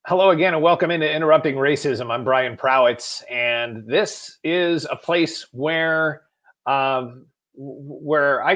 Hello again, and welcome into Interrupting Racism. I'm Brian Prowitz, and this is a place where I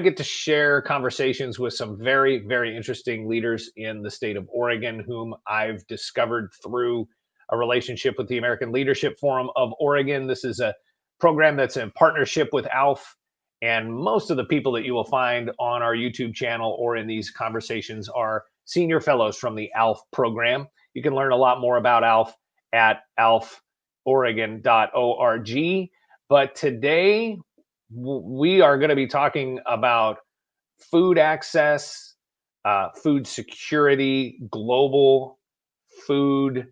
get to share conversations with some very, very interesting leaders in the state of Oregon, whom I've discovered through a relationship with the American Leadership Forum of Oregon. This is a program that's in partnership with ALF, and most of the people that you will find on our YouTube channel or in these conversations are senior fellows from the ALF program. You can learn a lot more about ALF at alforegon.org. But today we are going to be talking about food access, food security, global food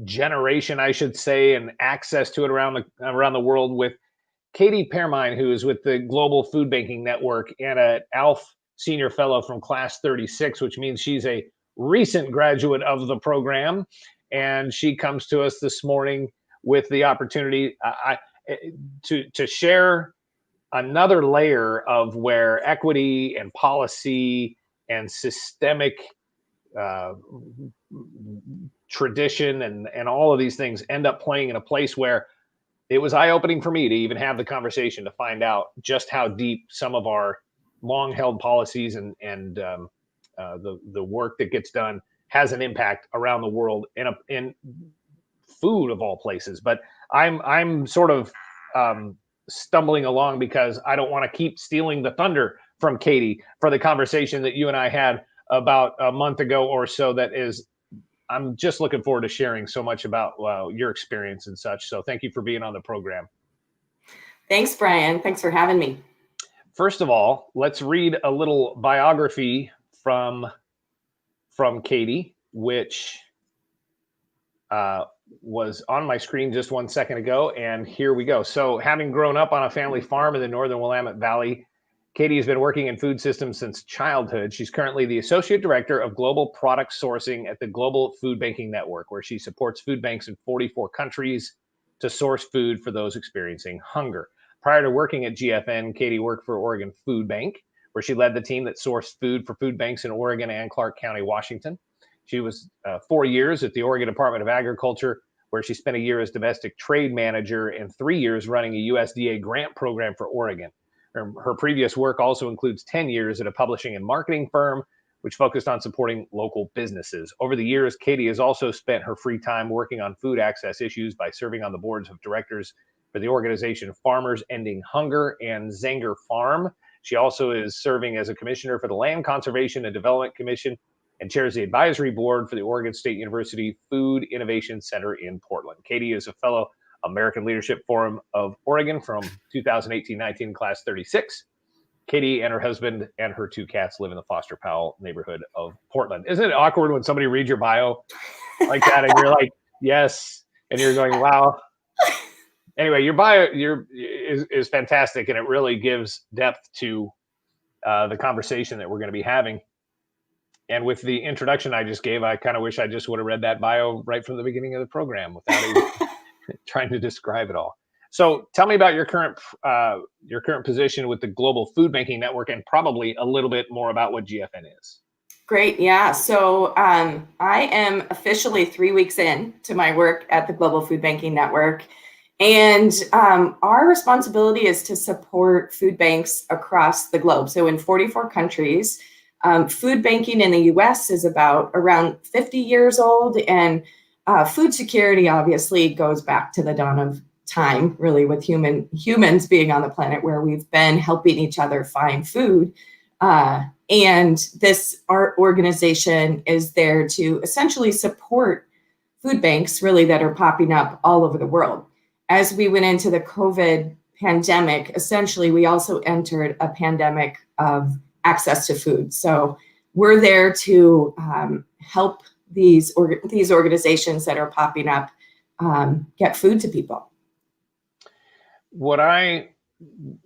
generation, I should say, and access to it around the world with Katie Pearmine, who is with the Global Food Banking Network and an ALF senior fellow from class 36, which means she's a recent graduate of the program. And she comes to us this morning with the opportunity to share another layer of where equity and policy and systemic tradition and all of these things end up playing in a place where it was eye-opening for me to even have the conversation to find out just how deep some of our long-held policies and the work that gets done has an impact around the world in food of all places. But I'm sort of stumbling along because I don't want to keep stealing the thunder from Katie for the conversation that you and I had about a month ago or so. I'm just looking forward to sharing so much about your experience and such. So thank you for being on the program. Thanks, Brian. Thanks for having me. First of all, let's read a little biography from Katie, which was on my screen just 1 second ago. And here we go. So having grown up on a family farm in the Northern Willamette Valley, Katie has been working in food systems since childhood. She's currently the Associate Director of Global Product Sourcing at the Global Food Banking Network, where she supports food banks in 44 countries to source food for those experiencing hunger. Prior to working at GFN, Katie worked for Oregon Food Bank, where she led the team that sourced food for food banks in Oregon and Clark County, Washington. She was 4 years at the Oregon Department of Agriculture, where she spent a year as domestic trade manager and 3 years running a USDA grant program for Oregon. Her previous work also includes 10 years at a publishing and marketing firm, which focused on supporting local businesses. Over the years, Katie has also spent her free time working on food access issues by serving on the boards of directors for the organization Farmers Ending Hunger and Zenger Farm. She also is serving as a commissioner for the Land Conservation and Development Commission and chairs the advisory board for the Oregon State University Food Innovation Center in Portland. Katie is a fellow American Leadership Forum of Oregon from 2018-19 class 36. Katie and her husband and her 2 cats live in the Foster Powell neighborhood of Portland. Isn't it awkward when somebody reads your bio like that and you're like, yes, and you're going, wow. Anyway, your bio is fantastic, and it really gives depth to the conversation that we're going to be having. And with the introduction I just gave, I kind of wish I just would have read that bio right from the beginning of the program without even trying to describe it all. So tell me about your current position with the Global Food Banking Network, and probably a little bit more about what GFN is. Great. Yeah. So I am officially 3 weeks in to my work at the Global Food Banking Network. And our responsibility is to support food banks across the globe. So in 44 countries, food banking in the US is around 50 years old, and food security obviously goes back to the dawn of time, really, with humans being on the planet, where we've been helping each other find food. And our organization is there to essentially support food banks, really, that are popping up all over the world. As we went into the COVID pandemic, essentially, we also entered a pandemic of access to food. So we're there to help these organizations that are popping up get food to people. What I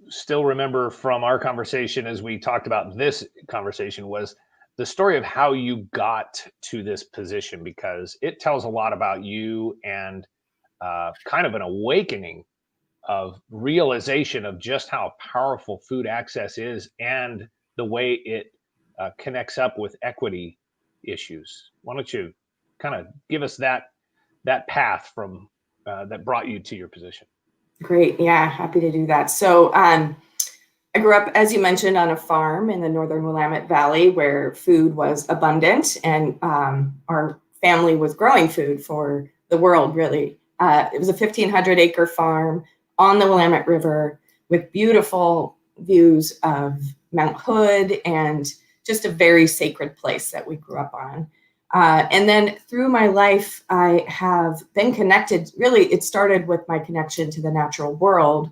still remember from our conversation as we talked about this conversation was the story of how you got to this position, because it tells a lot about you and kind of an awakening of realization of just how powerful food access is and the way it connects up with equity issues. Why don't you kind of give us that path from that brought you to your position? Great. Yeah, happy to do that. So I grew up, as you mentioned, on a farm in the Northern Willamette Valley where food was abundant, and our family was growing food for the world, really. It was a 1,500-acre farm on the Willamette River with beautiful views of Mount Hood and just a very sacred place that we grew up on. And then through my life, I have been connected. Really, it started with my connection to the natural world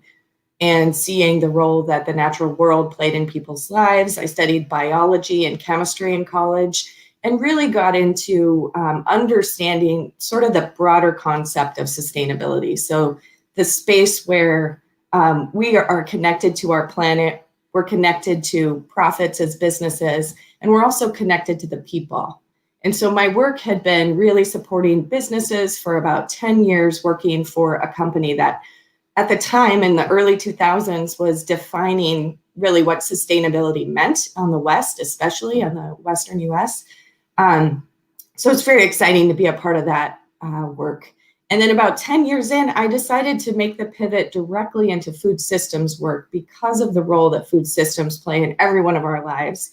and seeing the role that the natural world played in people's lives. I studied biology and chemistry in college and really got into understanding sort of the broader concept of sustainability. So the space where we are connected to our planet, we're connected to profits as businesses, and we're also connected to the people. And so my work had been really supporting businesses for about 10 years, working for a company that at the time in the early 2000s was defining really what sustainability meant on the West, especially on the Western US. So it's very exciting to be a part of that work. And then about 10 years in, I decided to make the pivot directly into food systems work because of the role that food systems play in every one of our lives.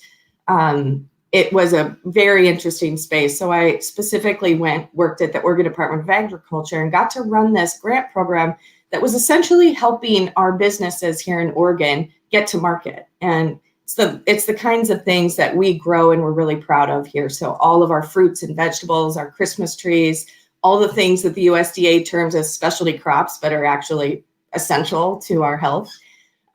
It was a very interesting space. So I specifically worked at the Oregon Department of Agriculture and got to run this grant program that was essentially helping our businesses here in Oregon get to market. And it's the kinds of things that we grow and we're really proud of here. So all of our fruits and vegetables, our Christmas trees, all the things that the USDA terms as specialty crops, but are actually essential to our health.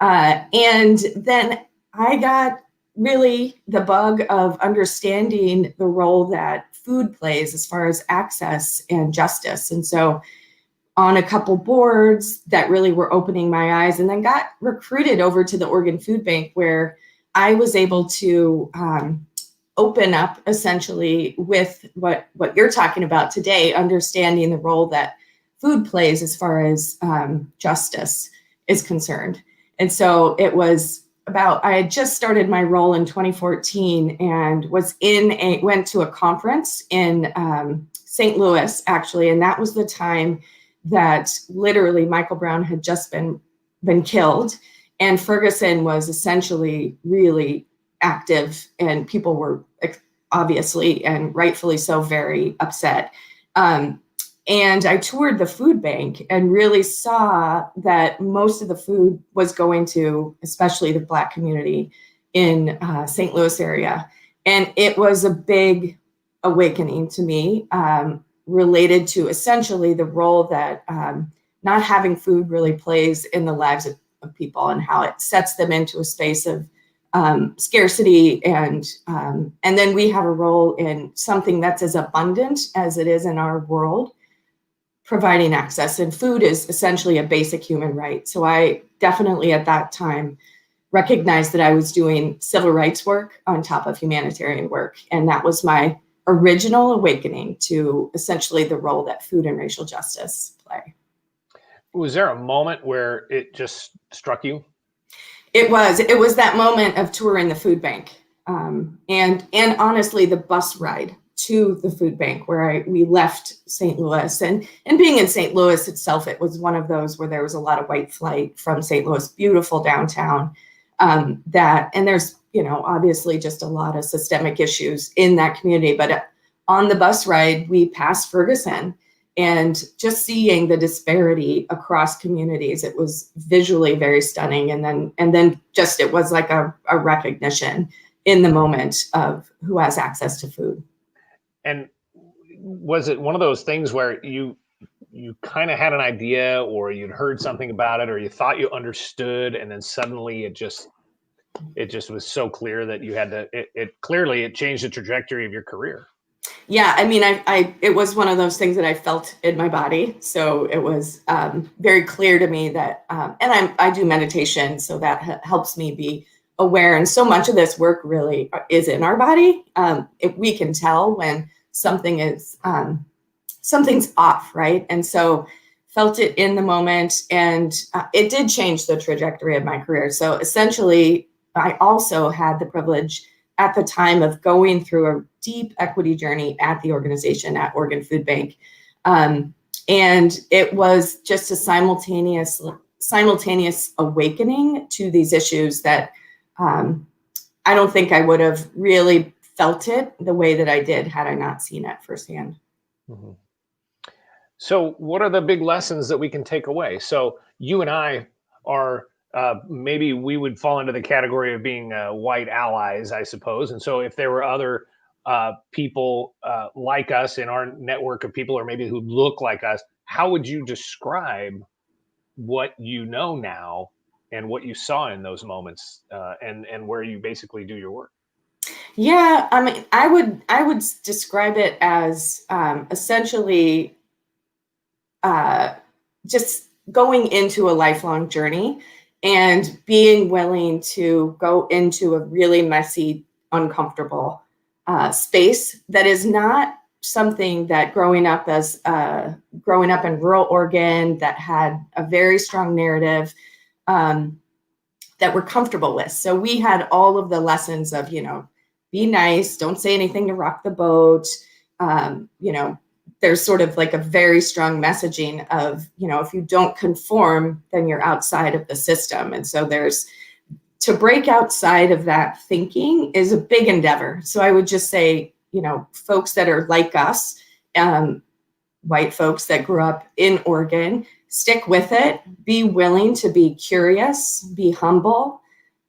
And then I got really the bug of understanding the role that food plays as far as access and justice. And so on a couple boards that really were opening my eyes, and then got recruited over to the Oregon Food Bank, where I was able to open up essentially with what you're talking about today, understanding the role that food plays as far as justice is concerned. And so it was I had just started my role in 2014 and went to a conference in St. Louis, actually. And that was the time that literally Michael Brown had just been killed. And Ferguson was essentially really active, and people were obviously and rightfully so very upset. And I toured the food bank and really saw that most of the food was going to, especially the Black community in St. Louis area. And it was a big awakening to me, related to essentially the role that not having food really plays in the lives of people, and how it sets them into a space of scarcity. And then we have a role in something that's as abundant as it is in our world, providing access. And food is essentially a basic human right. So I definitely at that time recognized that I was doing civil rights work on top of humanitarian work. And that was my original awakening to essentially the role that food and racial justice play. Was there a moment where it just struck you? It was that moment of touring the food bank, and honestly, the bus ride to the food bank where we left St. Louis, and being in St. Louis itself, it was one of those where there was a lot of white flight from St. Louis, beautiful downtown, and there's, obviously just a lot of systemic issues in that community. But on the bus ride, we passed Ferguson, and just seeing the disparity across communities, it was visually very stunning. And then just, it was like a recognition in the moment of who has access to food. And was it one of those things where you kind of had an idea, or you'd heard something about it, or you thought you understood, and then suddenly it just was so clear that you had to, it changed the trajectory of your career? Yeah, I mean, it was one of those things that I felt in my body. So it was very clear to me that, and I do meditation, so that helps me be aware. And so much of this work really is in our body. We can tell when something's off, right? And so felt it in the moment, and it did change the trajectory of my career. So essentially, I also had the privilege at the time of going through deep equity journey at the organization, at Oregon Food Bank. And it was just a simultaneous awakening to these issues that I don't think I would have really felt it the way that I did had I not seen it firsthand. Mm-hmm. So what are the big lessons that we can take away? So you and I are, maybe we would fall into the category of being white allies, I suppose. And so if there were other people like us in our network of people, or maybe who look like us, how would you describe what you know now and what you saw in those moments, and where you basically do your work? Yeah, I mean, I would describe it as essentially just going into a lifelong journey and being willing to go into a really messy, uncomfortable space that is not something that growing up in rural Oregon that had a very strong narrative that we're comfortable with. So we had all of the lessons of, be nice, don't say anything to rock the boat. There's sort of like a very strong messaging of, if you don't conform, then you're outside of the system. And so to break outside of that thinking is a big endeavor. So I would just say, folks that are like us, white folks that grew up in Oregon, stick with it, be willing to be curious, be humble,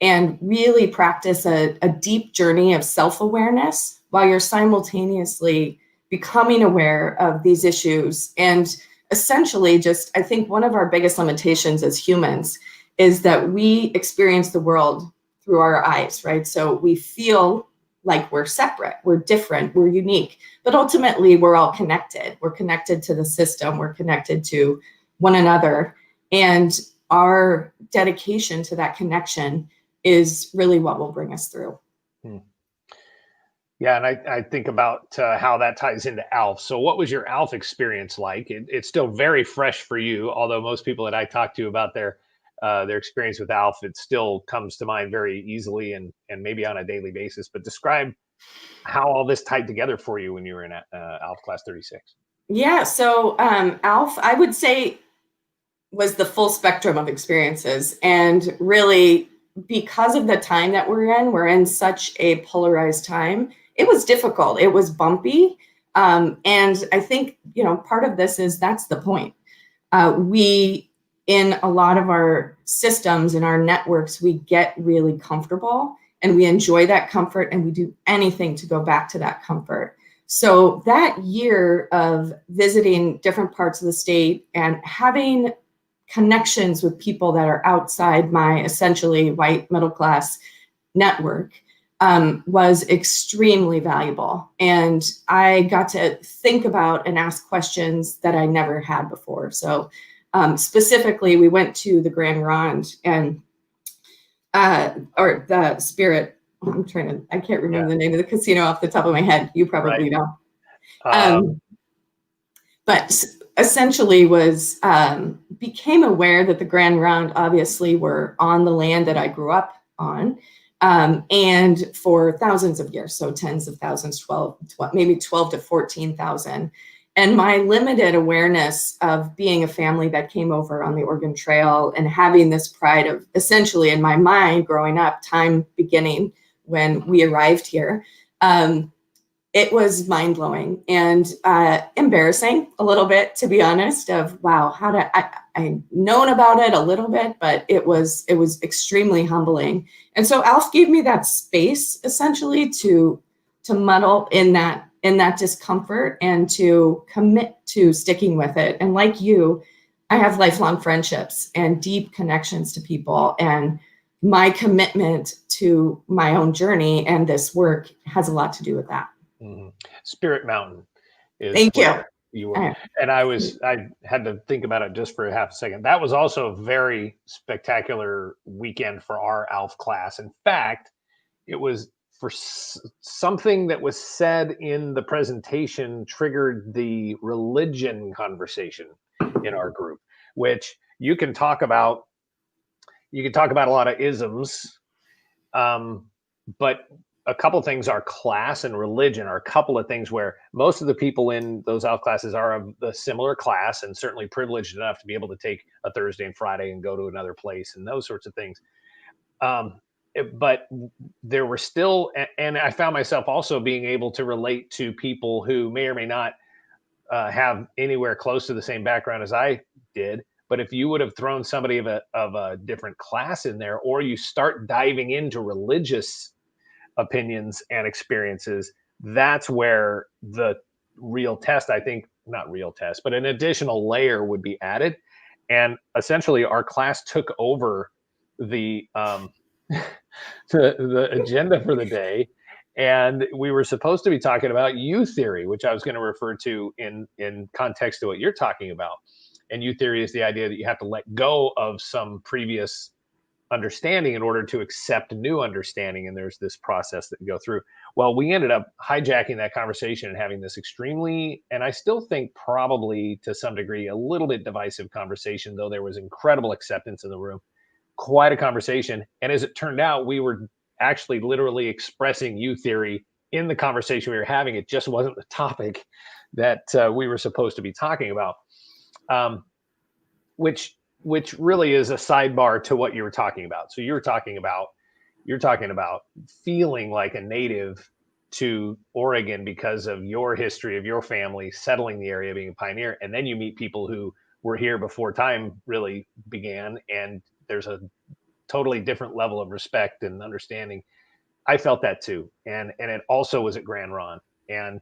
and really practice a deep journey of self-awareness while you're simultaneously becoming aware of these issues. And essentially I think one of our biggest limitations as humans is that we experience the world through our eyes, right? So we feel like we're separate, we're different, we're unique, but ultimately we're all connected. We're connected to the system, we're connected to one another. And our dedication to that connection is really what will bring us through. Yeah, and I think about how that ties into ALF. So what was your ALF experience like? It's still very fresh for you, although most people that I talk to about their experience with ALF, it still comes to mind very easily and maybe on a daily basis. But describe how all this tied together for you when you were in ALF Class 36. Yeah, so ALF, I would say, was the full spectrum of experiences. And really, because of the time that we're in such a polarized time, it was difficult. It was bumpy. And I think, part of this is that's the point. We, in a lot of our systems and our networks, we get really comfortable and we enjoy that comfort and we do anything to go back to that comfort. So that year of visiting different parts of the state and having connections with people that are outside my essentially white middle class network was extremely valuable. And I got to think about and ask questions that I never had before. So specifically, we went to the Grand Ronde and or the Spirit. I can't remember the name of the casino off the top of my head. You probably know. But essentially became aware that the Grand Ronde obviously were on the land that I grew up on, and for thousands of years, so tens of thousands, maybe 12 to 14,000. And my limited awareness of being a family that came over on the Oregon Trail and having this pride of essentially in my mind growing up, time beginning when we arrived here, it was mind-blowing and embarrassing a little bit, to be honest, of wow, I'd known about it a little bit, but it was extremely humbling. And so ALF gave me that space essentially to muddle in that discomfort and to commit to sticking with it. And like you, I have lifelong friendships and deep connections to people, and my commitment to my own journey and this work has a lot to do with that. Mm-hmm. Spirit Mountain is Thank you were. And I had to think about it just for a half a second. That was also a very spectacular weekend for our ALF class. In fact, it was for something that was said in the presentation triggered the religion conversation in our group, which you can talk about a lot of isms, but a couple of things are class and religion are a couple of things where most of the people in those ALF classes are of the similar class and certainly privileged enough to be able to take a Thursday and Friday and go to another place and those sorts of things. But there were still, and I found myself also being able to relate to people who may or may not have anywhere close to the same background as I did. But if you would have thrown somebody of a different class in there, or you start diving into religious opinions and experiences, that's where the real test, I think, not real test, but an additional layer would be added. And essentially our class took over the the agenda for the day, and we were supposed to be talking about U theory, which I was going to refer to in context to what you're talking about. And U theory is the idea that you have to let go of some previous understanding in order to accept new understanding, and there's this process that you go through. Well, we ended up hijacking that conversation and having this extremely, and I still think probably to some degree, a little bit divisive conversation, though there was incredible acceptance in the room. Quite a conversation. And as it turned out, we were actually literally expressing U theory in the conversation we were having. It just wasn't the topic that we were supposed to be talking about, which really is a sidebar to what you were talking about. So you're talking about feeling like a native to Oregon because of your history of your family settling the area, being a pioneer, and then you meet people who were here before time really began, and there's a totally different level of respect and understanding. I felt that too, and it also was at Grand Ron. And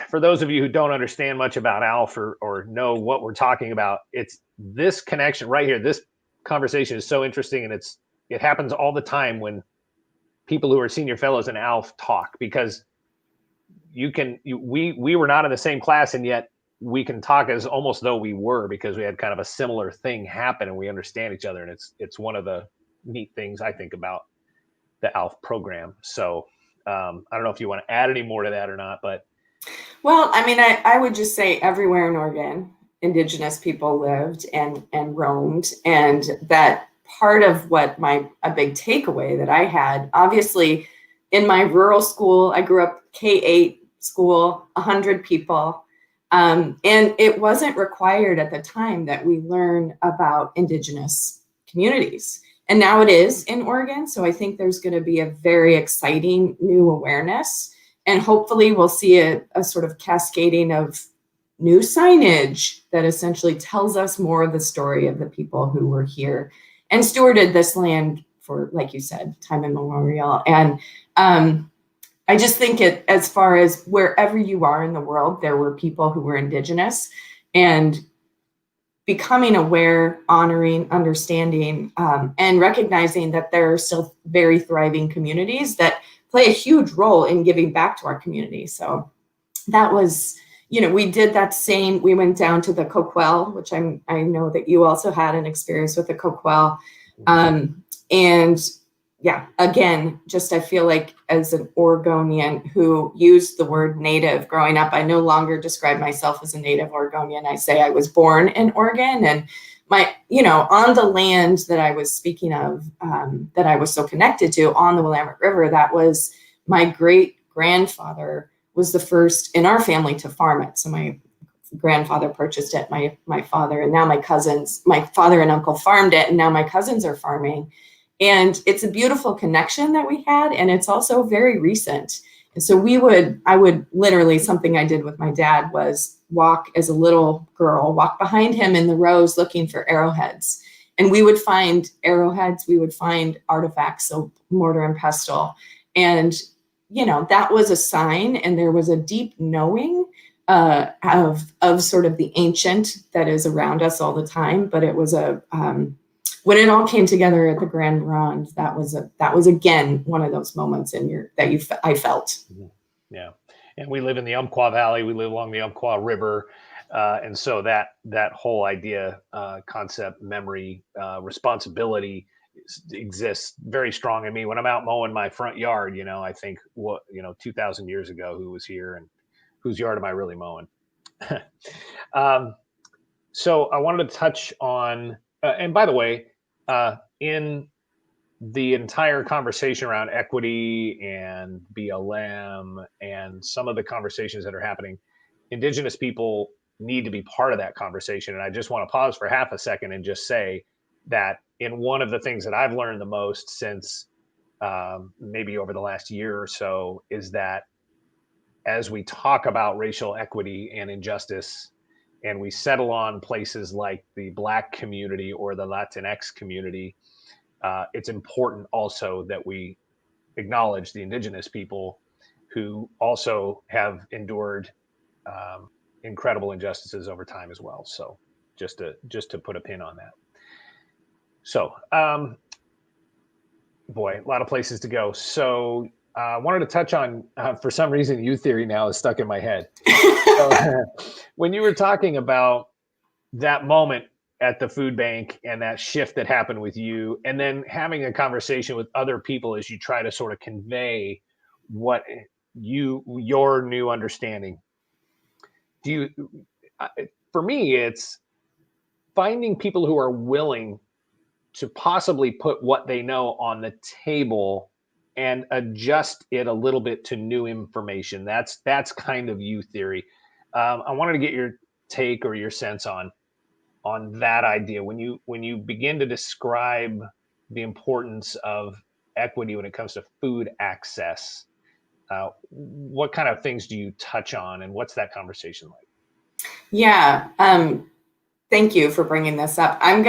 for those of you who don't understand much about ALF or know what we're talking about, it's this connection right here. This conversation is so interesting, and it happens all the time when people who are senior fellows in ALF talk, because we were not in the same class, and yet we can talk as almost though we were, because we had kind of a similar thing happen and we understand each other. And it's one of the neat things I think about the ALF program. So I don't know if you want to add any more to that or not, but. Well, I mean, I would just say everywhere in Oregon, Indigenous people lived and roamed. And that part of what a big takeaway that I had, obviously in my rural school, I grew up K-8 school, 100 people. And it wasn't required at the time that we learn about Indigenous communities. And now it is in Oregon. So I think there's going to be a very exciting new awareness. And hopefully we'll see a sort of cascading of new signage that essentially tells us more of the story of the people who were here and stewarded this land for, like you said, time immemorial. And I just think as far as wherever you are in the world, there were people who were Indigenous, and becoming aware, honoring, understanding, and recognizing that there are still very thriving communities that play a huge role in giving back to our community. So that was, we did that same, we went down to the Coquel, which I know that you also had an experience with the Coquel. And yeah, again, just I feel like as an Oregonian who used the word native growing up, I no longer describe myself as a native Oregonian. I say I was born in Oregon, and on the land that I was speaking of, that I was so connected to on the Willamette River, that was my great grandfather was the first in our family to farm it. So my grandfather purchased it, my father, and now my cousins, my father and uncle farmed it, and now my cousins are farming. And it's a beautiful connection that we had, and it's also very recent. And so I would literally, something I did with my dad was walk as a little girl, walk behind him in the rows looking for arrowheads. And we would find arrowheads, we would find artifacts, so mortar and pestle. And, that was a sign, and there was a deep knowing of sort of the ancient that is around us all the time. But it was when it all came together at the Grand Ronde, that was again one of those moments I felt. Yeah, and we live in the Umpqua Valley. We live along the Umpqua River, and so that whole idea, concept, memory, responsibility exists very strong in me. When I'm out mowing my front yard, I think 2,000 years ago, who was here and whose yard am I really mowing? So I wanted to touch on, and by the way, in the entire conversation around equity and BLM and some of the conversations that are happening, Indigenous people need to be part of that conversation. And I just want to pause for half a second and just say that in one of the things that I've learned the most since maybe over the last year or so is that as we talk about racial equity and injustice, and we settle on places like the Black community or the Latinx community, it's important also that we acknowledge the Indigenous people who also have endured incredible injustices over time as well. So just to put a pin on that. So boy, a lot of places to go. So I wanted to touch on, for some reason, U theory now is stuck in my head. So, when you were talking about that moment at the food bank and that shift that happened with you, and then having a conversation with other people as you try to sort of convey what your new understanding, for me, it's finding people who are willing to possibly put what they know on the table and adjust it a little bit to new information. That's kind of U theory. I wanted to get your take or your sense on that idea when you begin to describe the importance of equity when it comes to food access. What kind of things do you touch on, and what's that conversation like? Yeah. Thank you for bringing this up. I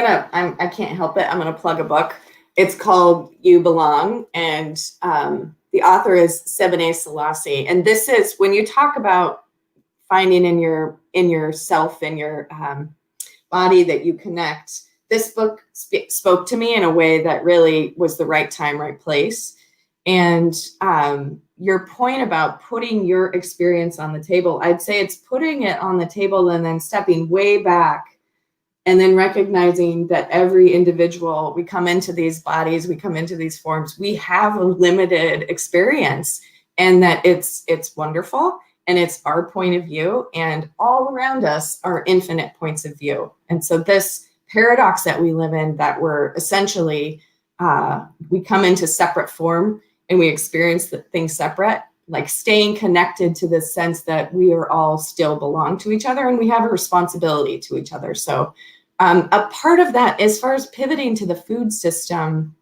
can't help it. I'm going to plug a book. It's called You Belong. And the author is Sebene Selassie. And this is when you talk about finding in yourself, in your body that you connect. This book spoke to me in a way that really was the right time, right place. And your point about putting your experience on the table, I'd say it's putting it on the table and then stepping way back and then recognizing that every individual, we come into these bodies, we come into these forms, we have a limited experience, and that it's wonderful, and it's our point of view, and all around us are infinite points of view. And so this paradox that we live in, that we're essentially, we come into separate form and we experience the things separate, like staying connected to this sense that we are all still belong to each other and we have a responsibility to each other. So a part of that, as far as pivoting to the food system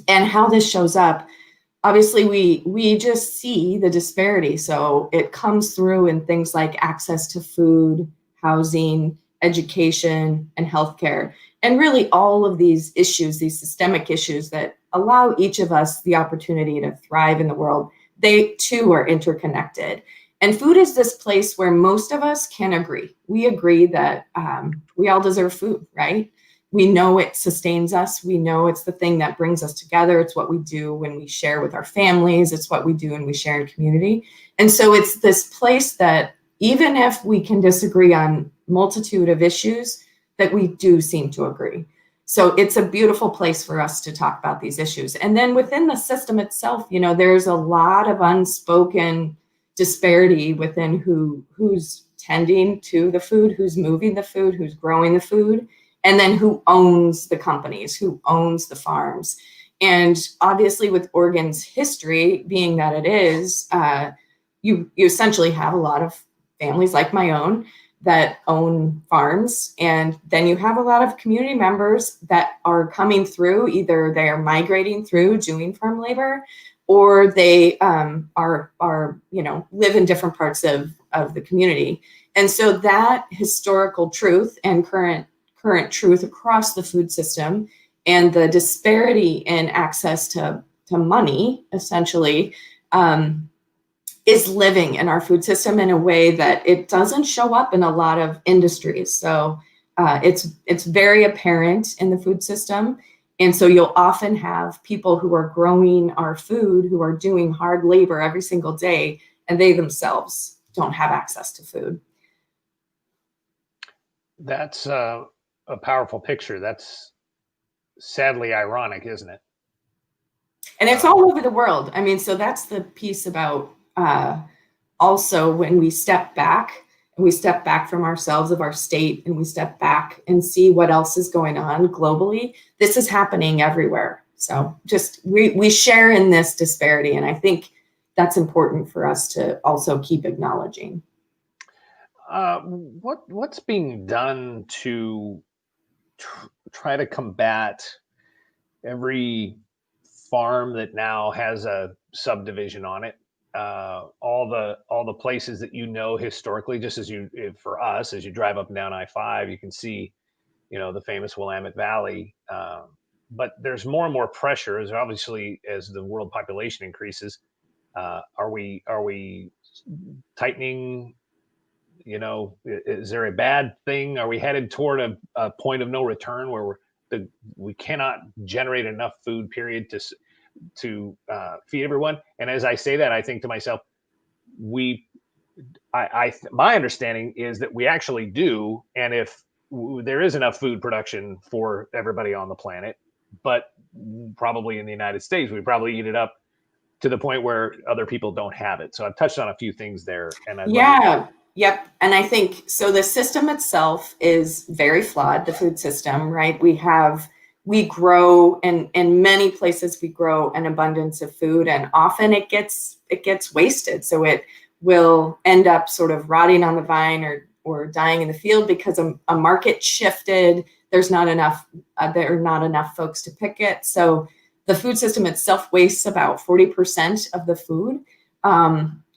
and how this shows up, obviously we just see the disparity. So it comes through in things like access to food, housing, education, and healthcare. And really all of these issues, these systemic issues that allow each of us the opportunity to thrive in the world, they too are interconnected. And food is this place where most of us can agree. We agree that we all deserve food, right? We know it sustains us. We know it's the thing that brings us together. It's what we do when we share with our families. It's what we do when we share in community. And so it's this place that even if we can disagree on multitude of issues, that we do seem to agree. So it's a beautiful place for us to talk about these issues. And then within the system itself, you know, there's a lot of unspoken disparity within who's tending to the food, who's moving the food, who's growing the food, and then who owns the companies, who owns the farms. And obviously with Oregon's history being that it is, you essentially have a lot of families like my own that own farms. And then you have a lot of community members that are coming through, either they are migrating through doing farm labor, or they are you know, live in different parts of the community. And so that historical truth and current truth across the food system and the disparity in access to money, essentially, is living in our food system in a way that it doesn't show up in a lot of industries. So it's very apparent in the food system. And so you'll often have people who are growing our food, who are doing hard labor every single day, and they themselves don't have access to food. That's a powerful picture. That's sadly ironic, isn't it? And it's all over the world. I mean, so that's the piece about also when we step back, and we step back from ourselves, of our state, and we step back and see what else is going on globally. This is happening everywhere. So just we share in this disparity, and I think that's important for us to also keep acknowledging. What's being done to try to combat every farm that now has a subdivision on it? All the places that historically, just as for us, as you drive up and down I-5, you can see the famous Willamette Valley. But there's more and more pressure, as obviously as the world population increases. Are we tightening? Is there a bad thing? Are we headed toward a point of no return where we cannot generate enough food, period, to feed everyone? And as I say that, I think to myself, my understanding is that we actually do, and if there is enough food production for everybody on the planet, but probably in the United States, we probably eat it up to the point where other people don't have it. So I've touched on a few things there, and Yep. And I think so the system itself is very flawed, the food system, right? We grow in many places, we grow an abundance of food, and often it gets wasted. So it will end up sort of rotting on the vine or dying in the field because a market shifted. There are not enough folks to pick it. So the food system itself wastes about 40% of the food,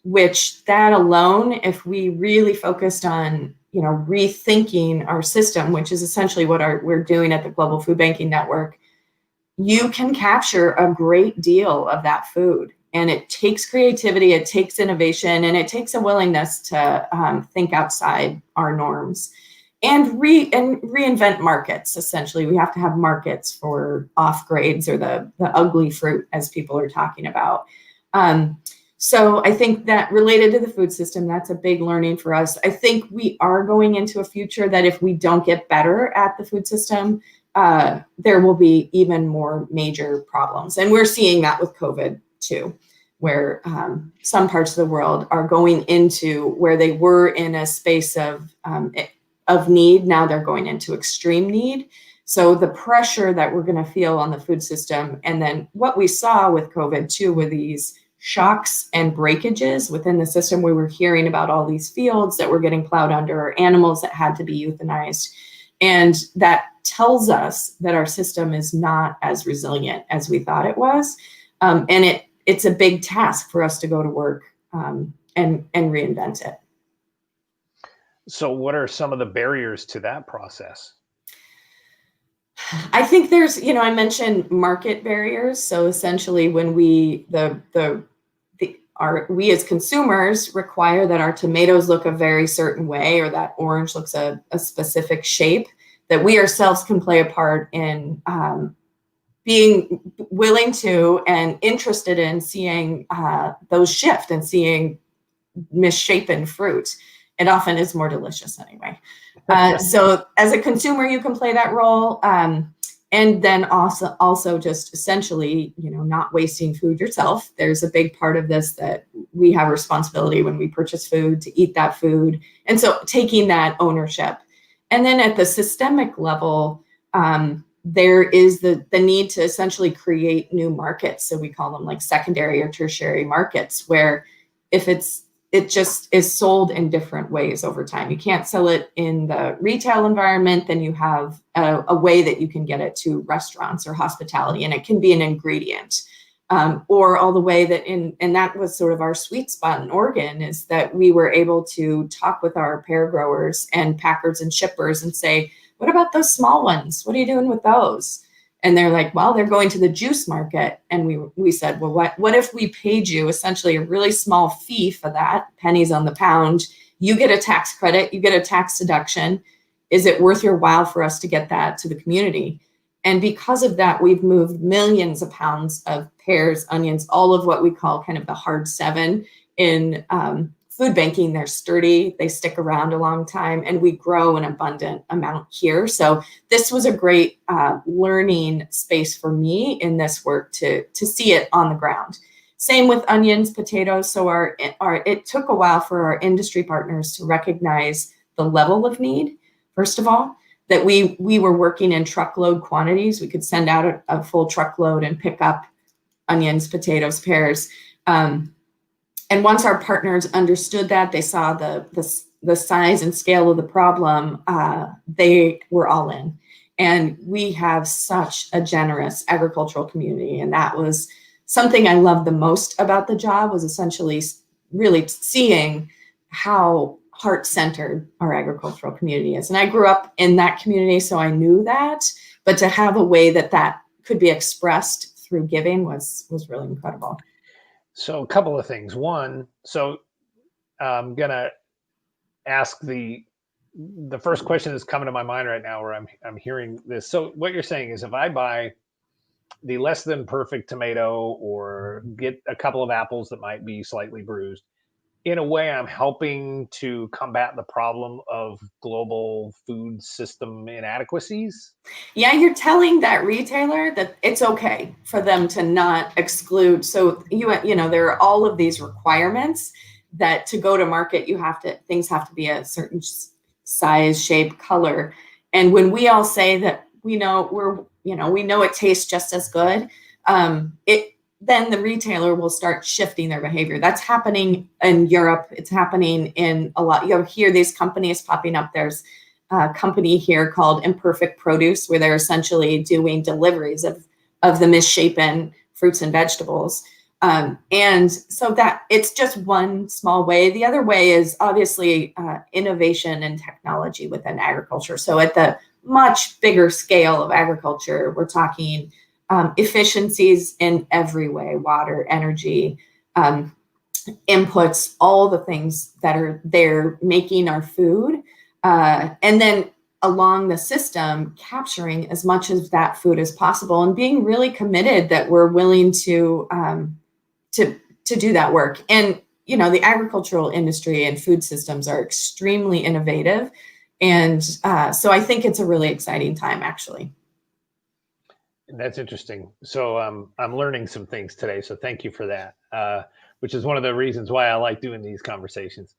which that alone, if we really focused on, rethinking our system, which is essentially what we're doing at the Global Food Banking Network, you can capture a great deal of that food. And it takes creativity, it takes innovation, and it takes a willingness to think outside our norms and reinvent markets. Essentially, we have to have markets for off grades or the ugly fruit, as people are talking about. So I think that related to the food system, that's a big learning for us. I think we are going into a future that if we don't get better at the food system, there will be even more major problems. And we're seeing that with COVID too, where some parts of the world are going into where they were in a space of need. Now they're going into extreme need. So the pressure that we're going to feel on the food system, and then what we saw with COVID too, were these shocks and breakages within the system. We were hearing about all these fields that were getting plowed under, animals that had to be euthanized. And that tells us that our system is not as resilient as we thought it was. And it's a big task for us to go to work and reinvent it. So what are some of the barriers to that process? I think there's, I mentioned market barriers. So essentially when we as consumers require that our tomatoes look a very certain way, or that orange looks a specific shape, that we ourselves can play a part in being willing to and interested in seeing those shift and seeing misshapen fruit. It often is more delicious anyway. So as a consumer, you can play that role. And then also just essentially, not wasting food yourself. There's a big part of this that we have responsibility when we purchase food to eat that food. And so taking that ownership. And then at the systemic level, there is the need to essentially create new markets. So we call them like secondary or tertiary markets, where if it just is sold in different ways over time. You can't sell it in the retail environment, then you have a way that you can get it to restaurants or hospitality, and it can be an ingredient. Or all the way that and that was sort of our sweet spot in Oregon, is that we were able to talk with our pear growers and packers and shippers and say, what about those small ones? What are you doing with those? And they're like, well, they're going to the juice market. And we said, well, what if we paid you essentially a really small fee for that, pennies on the pound? You get a tax credit, you get a tax deduction. Is it worth your while for us to get that to the community? And because of that, we've moved millions of pounds of pears, onions, all of what we call kind of the hard seven in food banking. They're sturdy, they stick around a long time, and we grow an abundant amount here. So this was a great learning space for me in this work to see it on the ground. Same with onions, potatoes. So it took a while for our industry partners to recognize the level of need, first of all, that we were working in truckload quantities. We could send out a full truckload and pick up onions, potatoes, pears. And once our partners understood that, they saw the size and scale of the problem, they were all in. And we have such a generous agricultural community. And that was something I loved the most about the job, was essentially really seeing how heart-centered our agricultural community is. And I grew up in that community, so I knew that. But to have a way that could be expressed through giving was really incredible. So a couple of things. One, so I'm gonna ask the first question that's coming to my mind right now, where I'm hearing this. So what you're saying is, if I buy the less than perfect tomato or get a couple of apples that might be slightly bruised, in a way, I'm helping to combat the problem of global food system inadequacies. Yeah, you're telling that retailer that it's okay for them to not exclude. So you know, there are all of these requirements that to go to market, things have to be a certain size, shape, color. And when we all say that we know it tastes just as good, then the retailer will start shifting their behavior. That's happening in Europe. It's happening in a lot. You'll hear these companies popping up. There's a company here called Imperfect Produce, where they're essentially doing deliveries of the misshapen fruits and vegetables. And so that it's just one small way. The other way is obviously innovation and technology within agriculture. So at the much bigger scale of agriculture, we're talking efficiencies in every way: water, energy, inputs, all the things that are there making our food. And then along the system, capturing as much of that food as possible and being really committed that we're willing to do that work. And, the agricultural industry and food systems are extremely innovative. And so I think it's a really exciting time, actually. That's interesting. So I'm learning some things today. So thank you for that, which is one of the reasons why I like doing these conversations.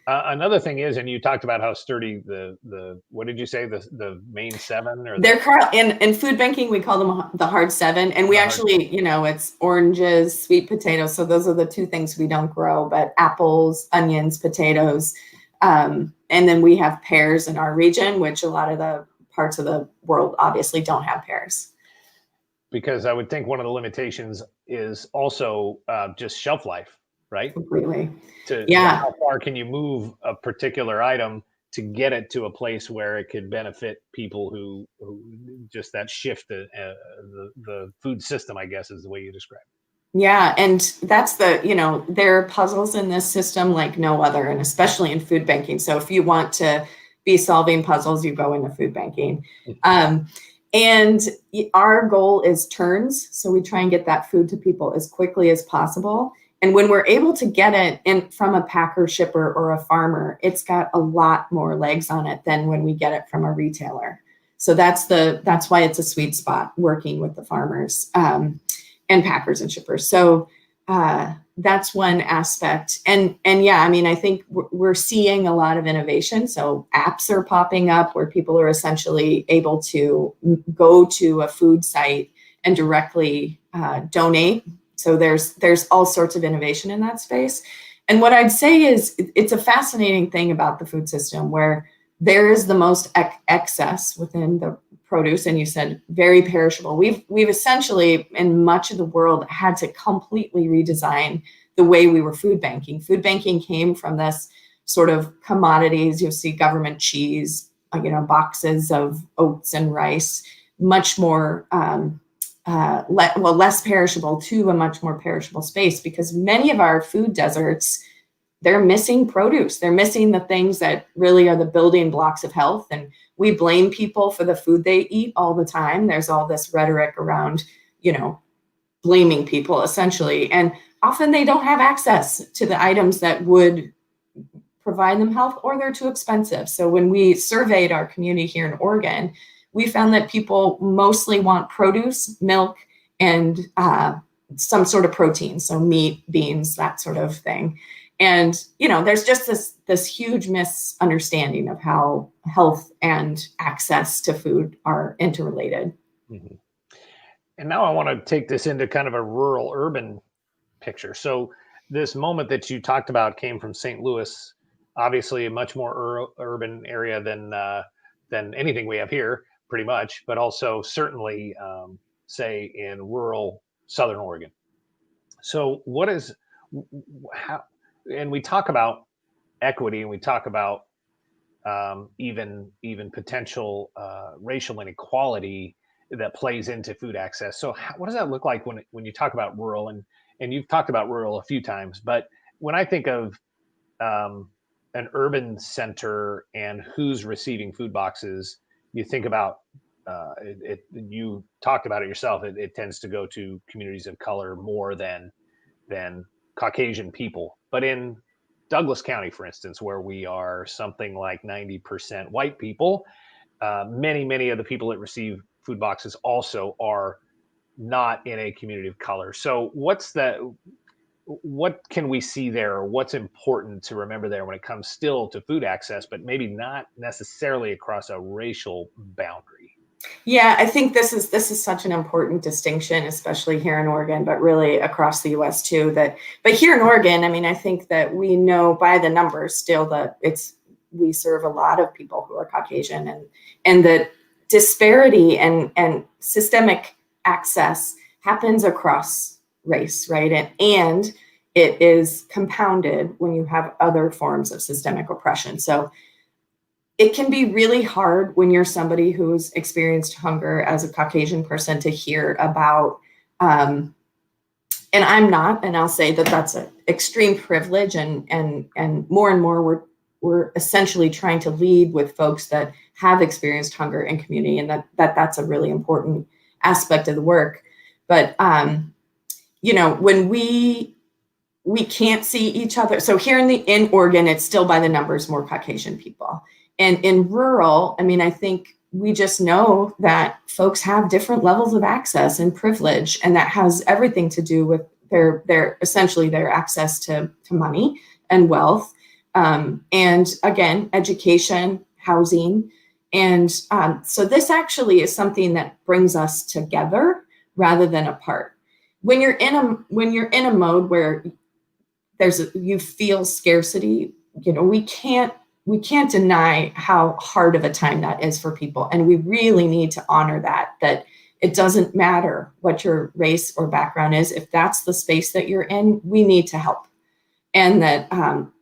Another thing is, and you talked about how sturdy the what did you say, the main seven? They're in food banking, we call them the hard seven. And we actually, it's oranges, sweet potatoes. So those are the two things we don't grow, but apples, onions, potatoes. And then we have pears in our region, which a lot of the parts of the world obviously don't have pears. Because I would think one of the limitations is also just shelf life, right? Completely. How far can you move a particular item to get it to a place where it could benefit people who just that shift, the food system, I guess, is the way you describe it. Yeah. And that's there are puzzles in this system like no other, and especially in food banking. So if you want to be solving puzzles, you go into food banking. And our goal is turns. So we try and get that food to people as quickly as possible. And when we're able to get it from a packer, shipper, or a farmer, it's got a lot more legs on it than when we get it from a retailer. So that's why it's a sweet spot working with the farmers and packers and shippers. So that's one aspect. And yeah, I think we're seeing a lot of innovation. So apps are popping up where people are essentially able to go to a food site and directly donate. So there's all sorts of innovation in that space. And what I'd say is it's a fascinating thing about the food system where there is the most excess within the produce. And you said very perishable. We've essentially, in much of the world, had to completely redesign the way we were food banking. Food banking came from this sort of commodities. You'll see government cheese, boxes of oats and rice, much more less perishable to a much more perishable space, because many of our food deserts, they're missing produce. They're missing the things that really are the building blocks of health. And we blame people for the food they eat all the time. There's all this rhetoric around, blaming people essentially. And often they don't have access to the items that would provide them health, or they're too expensive. So when we surveyed our community here in Oregon, we found that people mostly want produce, milk, and some sort of protein. So meat, beans, that sort of thing. And, there's just this huge misunderstanding of how health and access to food are interrelated. Mhm. And now I want to take this into kind of a rural urban picture. So this moment that you talked about came from St. Louis, obviously a much more urban area than anything we have here, pretty much, but also certainly, say, in rural Southern Oregon. So what is how? And we talk about equity, and we talk about even potential racial inequality that plays into food access. So what does that look like when you talk about rural, and you've talked about rural a few times, but when I think of an urban center and who's receiving food boxes, you think about you talked about it yourself. It tends to go to communities of color more than Caucasian people. But in Douglas County, for instance, where we are something like 90% white people, many of the people that receive food boxes also are not in a community of color. So what can we see there, or what's important to remember there when it comes still to food access, but maybe not necessarily across a racial boundary? Yeah, I think this is such an important distinction, especially here in Oregon, but really across the US too. But here in Oregon, I mean, I think that we know by the numbers still that we serve a lot of people who are Caucasian, and the disparity and systemic access happens across race, right? And it is compounded when you have other forms of systemic oppression. So it can be really hard when you're somebody who's experienced hunger as a Caucasian person to hear about, and I'm not, and I'll say that that's an extreme privilege, and more we're essentially trying to lead with folks that have experienced hunger in community, and that's a really important aspect of the work. But when we can't see each other. So here in Oregon, it's still by the numbers more Caucasian people. And in rural, I mean, I think we just know that folks have different levels of access and privilege, and that has everything to do with their essentially their access to money and wealth, and again, education, housing, and so this actually is something that brings us together rather than apart. When you're in a mode where you feel scarcity, we can't deny how hard of a time that is for people. And we really need to honor that it doesn't matter what your race or background is. If that's the space that you're in, we need to help. And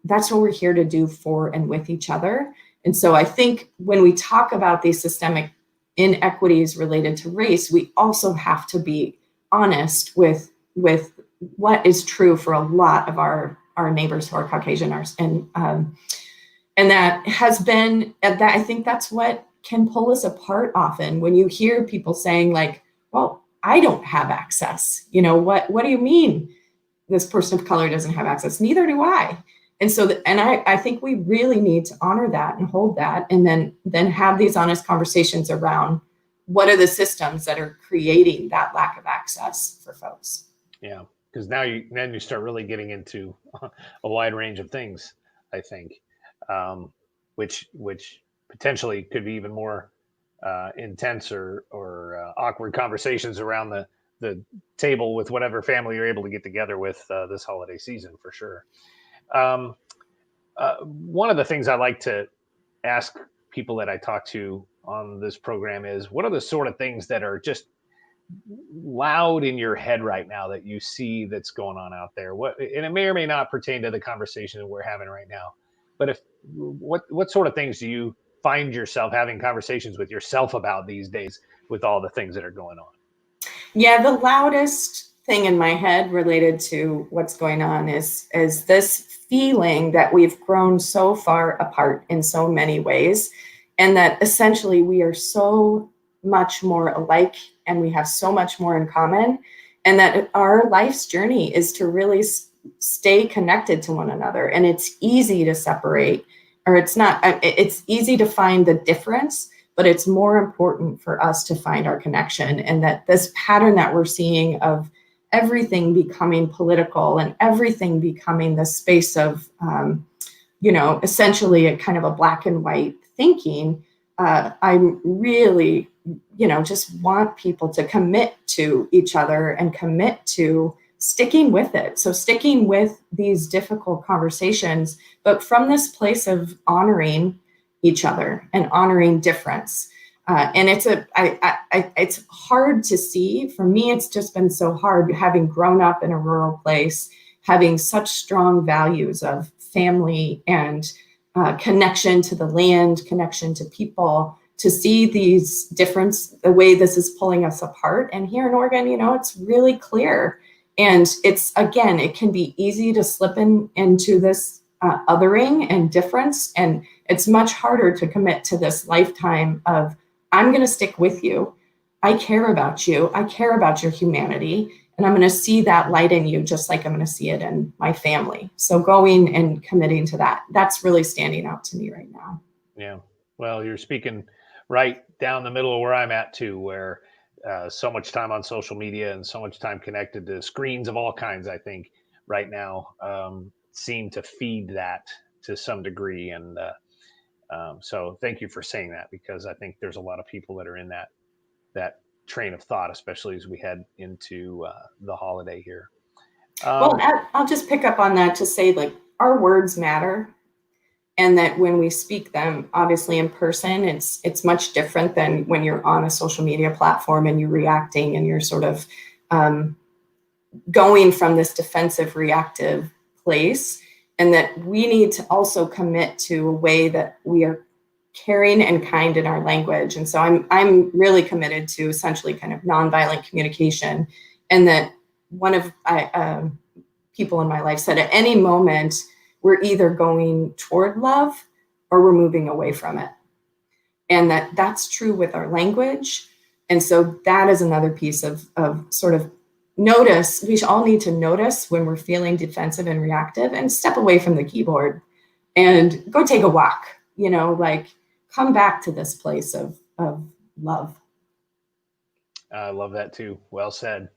that's what we're here to do for and with each other. And so I think when we talk about these systemic inequities related to race, we also have to be honest with what is true for a lot of our neighbors who are Caucasian, and that has been that. I think that's what can pull us apart often, when you hear people saying like, well, I don't have access. What do you mean this person of color doesn't have access? Neither do I. And so, I think we really need to honor that and hold that, and then have these honest conversations around what are the systems that are creating that lack of access for folks. Yeah, because then you start really getting into a wide range of things, I think, which potentially could be even more intense or awkward conversations around the table with whatever family you're able to get together with this holiday season, for sure. One of the things I like to ask people that I talk to on this program is, what are the sort of things that are just loud in your head right now that you see that's going on out there? And it may or may not pertain to the conversation that we're having right now, but what sort of things do you find yourself having conversations with yourself about these days with all the things that are going on? Yeah, the loudest thing in my head related to what's going on is this feeling that we've grown so far apart in so many ways, and that essentially we are so much more alike and we have so much more in common, and that our life's journey is to really stay connected to one another. And it's easy to separate, or it's easy to find the difference, but it's more important for us to find our connection. And that this pattern that we're seeing of everything becoming political and everything becoming the space of, essentially a kind of a black and white thinking, I really, just want people to commit to each other and commit to sticking with it. So sticking with these difficult conversations, but from this place of honoring each other and honoring difference. And it's hard to see. For me, it's just been so hard, having grown up in a rural place, having such strong values of family and connection to the land, connection to people, to see these difference, the way this is pulling us apart. And here in Oregon, it's really clear. And it can be easy to slip into this othering and difference. And it's much harder to commit to this lifetime of, I'm going to stick with you. I care about you. I care about your humanity. And I'm going to see that light in you, just like I'm going to see it in my family. So going and committing to that, that's really standing out to me right now. Yeah. Well, you're speaking right down the middle of where I'm at too, where so much time on social media and so much time connected to screens of all kinds, I think right now seem to feed that to some degree. And so thank you for saying that, because I think there's a lot of people that are in that train of thought, especially as we head into the holiday here. Well, I'll just pick up on that to say, like, our words matter. And that when we speak them, obviously in person, it's much different than when you're on a social media platform and you're reacting and you're sort of going from this defensive, reactive place. And that we need to also commit to a way that we are caring and kind in our language. And so I'm really committed to essentially kind of nonviolent communication. And that one of people in my life said, at any moment, we're either going toward love or we're moving away from it. And that's true with our language. And so that is another piece of sort of notice. We all need to notice when we're feeling defensive and reactive and step away from the keyboard and go take a walk, come back to this place of love. I love that too. Well said.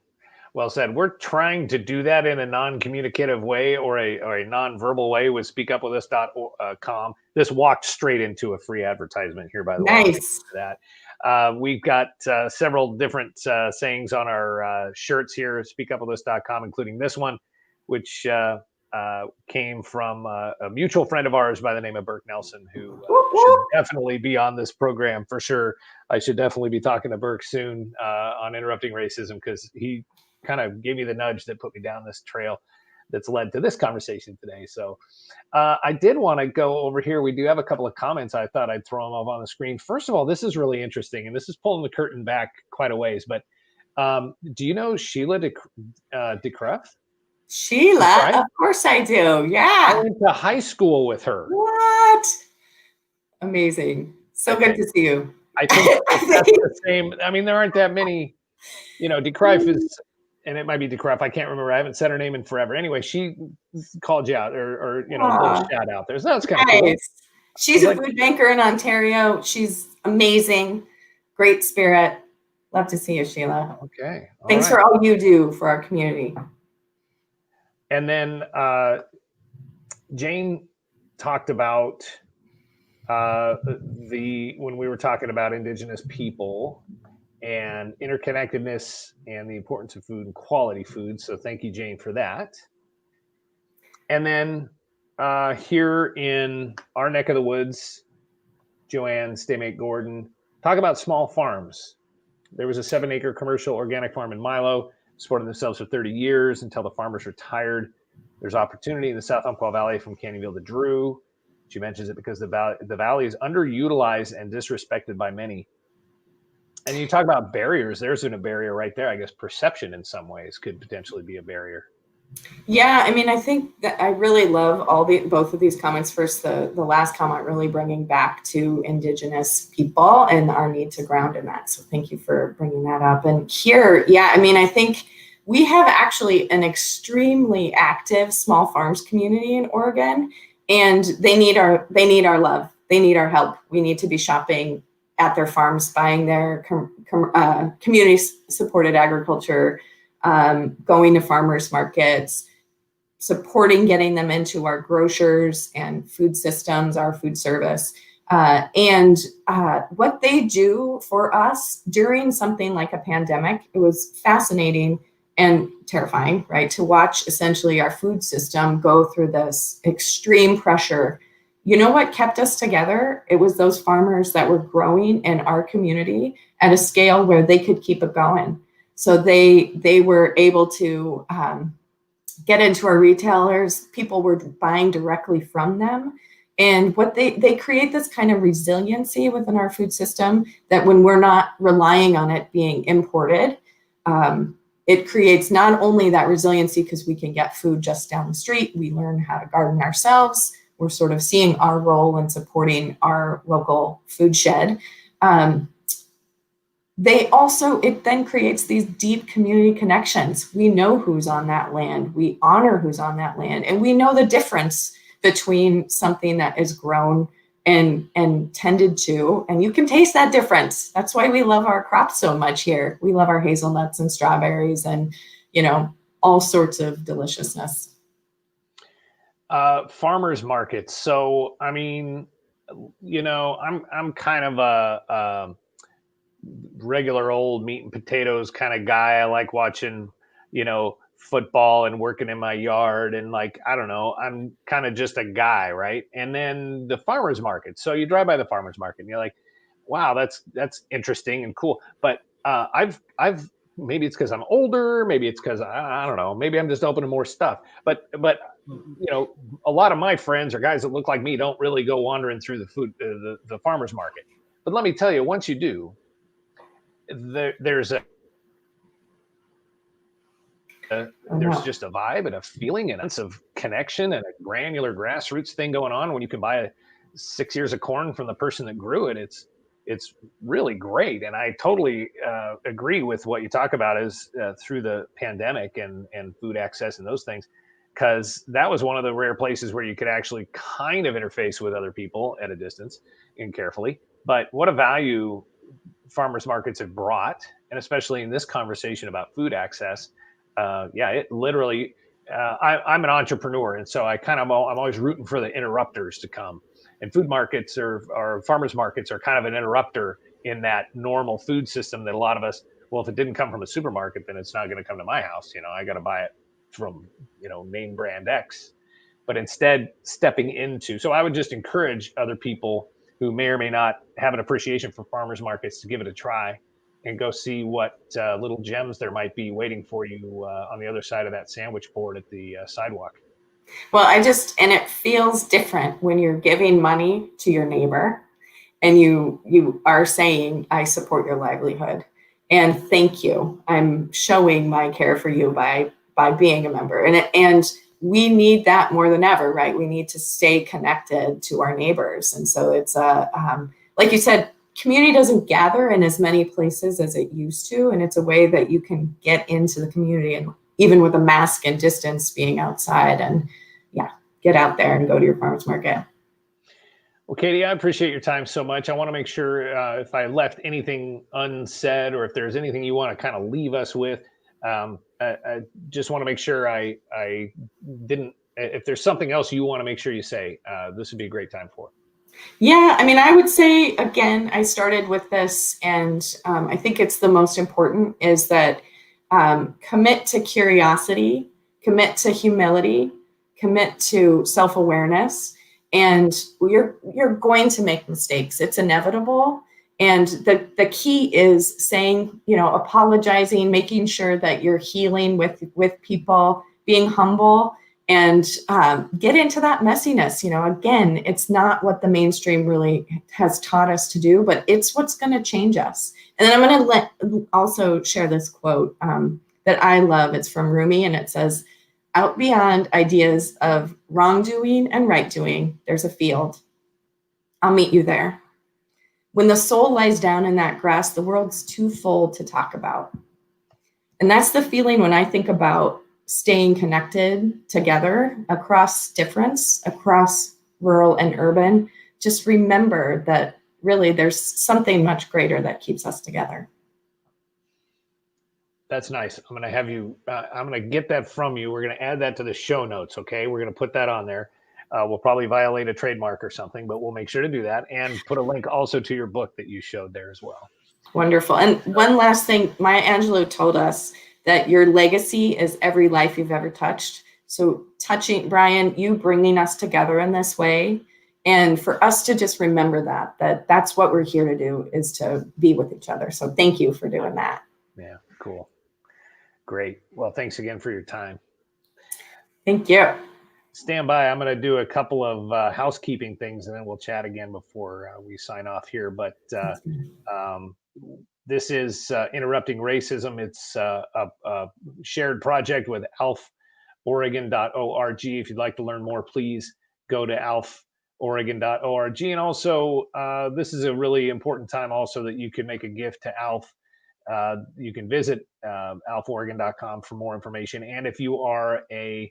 Well said. We're trying to do that in a non-communicative way or a non-verbal way with speakupwithus.com. This walked straight into a free advertisement here, by the way. Nice. We've got several different sayings on our shirts here, speakupwithus.com, including this one, which came from a mutual friend of ours by the name of Burke Nelson, who should definitely be on this program for sure. I should definitely be talking to Burke soon on interrupting racism, because he kind of gave me the nudge that put me down this trail that's led to this conversation today. So I did want to go over here. We do have a couple of comments. I thought I'd throw them up on the screen. First of all, this is really interesting, and this is pulling the curtain back quite a ways. But do you know Sheila DeCruff? Sheila, right? Of course I do. Yeah. I went to high school with her. What? Amazing. So good to see you. I think that's the same. I mean, there aren't that many, DeCruff is, and it might be DeCruff. I can't remember. I haven't said her name in forever. Anyway, she called you out or a little shout out there. So that's kind of cool. She's a food banker in Ontario. She's amazing. Great spirit. Love to see you, Sheila. Okay. Thanks for all you do for our community. And then Jane talked about when we were talking about Indigenous people and interconnectedness and the importance of food and quality food. So thank you, Jane, for that. And then here in our neck of the woods, Joanne Staymate Gordon, talk about small farms. There was a 7-acre commercial organic farm in Milo, supporting themselves for 30 years until the farmers retired. There's opportunity in the South Umpqua Valley from Canyonville to Drew. She mentions it because the valley is underutilized and disrespected by many. And you talk about barriers. There's a barrier right there. I guess perception in some ways could potentially be a barrier. Yeah, I mean, I think that I really love both of these comments. First, the last comment really bringing back to Indigenous people and our need to ground in that. So thank you for bringing that up. And here, yeah, I mean, I think we have actually an extremely active small farms community in Oregon, and they need our love. They need our help. We need to be shopping at their farms, buying their community supported agriculture, going to farmers markets, supporting getting them into our grocers and food systems, our food service. And what they do for us during something like a pandemic, it was fascinating and terrifying, right? To watch essentially our food system go through this extreme pressure. You know what kept us together? It was those farmers that were growing in our community at a scale where they could keep it going. So they were able to get into our retailers. People were buying directly from them. And what they create this kind of resiliency within our food system that when we're not relying on it being imported, it creates not only that resiliency because we can get food just down the street, we learn how to garden ourselves, we're sort of seeing our role in supporting our local food shed. It then creates these deep community connections. We know who's on that land, we honor who's on that land, and we know the difference between something that is grown and tended to, and you can taste that difference. That's why we love our crops so much here. We love our hazelnuts and strawberries and, all sorts of deliciousness. Farmers markets. So, I mean, I'm kind of a regular old meat and potatoes kind of guy. I like watching, football and working in my yard, and I don't know, I'm kind of just a guy, right? And then the farmers market. So you drive by the farmers market and you're like, wow, that's interesting and cool. But I've maybe it's because I'm older, maybe it's because I don't know, maybe I'm just open to more stuff. But a lot of my friends or guys that look like me don't really go wandering through the farmers market. But let me tell you, once you do, there's just a vibe and a feeling and a sense of connection and a granular grassroots thing going on when you can buy 6 ears of corn from the person that grew it. It's really great. And I totally agree with what you talk about is through the pandemic and food access and those things, because that was one of the rare places where you could actually kind of interface with other people at a distance and carefully. But what a value farmers markets have brought, and especially in this conversation about food access. It literally, I'm an entrepreneur. And so I'm always rooting for the interrupters to come, and food markets or farmers markets are kind of an interrupter in that normal food system that a lot of us, well, if it didn't come from a supermarket, then it's not going to come to my house. I got to buy it from, name brand X, but instead stepping into, so I would just encourage other people who may or may not have an appreciation for farmers markets to give it a try and go see what little gems there might be waiting for you on the other side of that sandwich board at the sidewalk. Well, and it feels different when you're giving money to your neighbor and you are saying, I support your livelihood and thank you. I'm showing my care for you by being a member. And we need that more than ever, right? We need to stay connected to our neighbors. And so it's like you said, community doesn't gather in as many places as it used to. And it's a way that you can get into the community, and even with a mask and distance, being outside and get out there and go to your farmers market. Well, Katie, I appreciate your time so much. I want to make sure if I left anything unsaid or if there's anything you want to kind of leave us with, I just want to make sure I didn't, if there's something else you want to make sure you say, this would be a great time for. Yeah, I mean, I would say, again, I started with this, and I think it's the most important, is that commit to curiosity, commit to humility, commit to self-awareness, and you're going to make mistakes. It's inevitable. And the key is saying, apologizing, making sure that you're healing with people, being humble, and get into that messiness. Again, it's not what the mainstream really has taught us to do, but it's what's going to change us. And then I'm going to also share this quote that I love. It's from Rumi, and it says, out beyond ideas of wrongdoing and right doing, there's a field. I'll meet you there. When the soul lies down in that grass, the world's too full to talk about. And that's the feeling when I think about staying connected together across difference, across rural and urban. Just remember that really there's something much greater that keeps us together. That's nice. I'm going to have you, I'm going to get that from you. We're going to add that to the show notes. Okay. We're going to put that on there. We'll probably violate a trademark or something, but we'll make sure to do that and put a link also to your book that you showed there as well. Wonderful. And one last thing, Maya Angelou told us that your legacy is every life you've ever touched. So touching, Brian, you bringing us together in this way, and for us to just remember that that's what we're here to do, is to be with each other. So thank you for doing that. Yeah, cool. Great. Well, thanks again for your time. Thank you. Stand by. I'm going to do a couple of housekeeping things, and then we'll chat again before we sign off here. But this is Interrupting Racism. It's a shared project with alforegon.org. If you'd like to learn more, please go to alforegon.org. And also, this is a really important time also that you can make a gift to ALF. You can visit alforegon.com for more information. And if you are a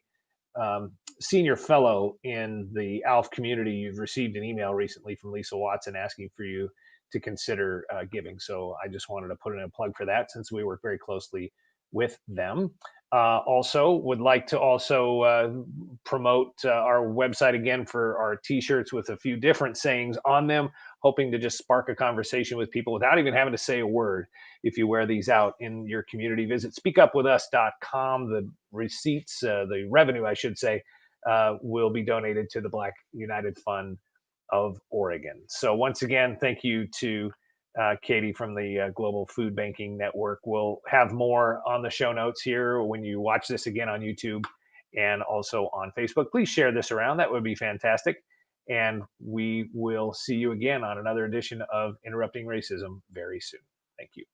senior fellow in the ALF community, you've received an email recently from Lisa Watson asking for you to consider giving. So I just wanted to put in a plug for that, since we work very closely with them. Also would like to also promote our website again for our t-shirts with a few different sayings on them, hoping to just spark a conversation with people without even having to say a word. If you wear these out in your community, visit speakupwithus.com. The receipts, the revenue, I should say, will be donated to the Black United Fund of Oregon. So once again, thank you to Katie from the Global Food Banking Network. We'll have more on the show notes here when you watch this again on YouTube and also on Facebook. Please share this around. That would be fantastic. And we will see you again on another edition of Interrupting Racism very soon. Thank you.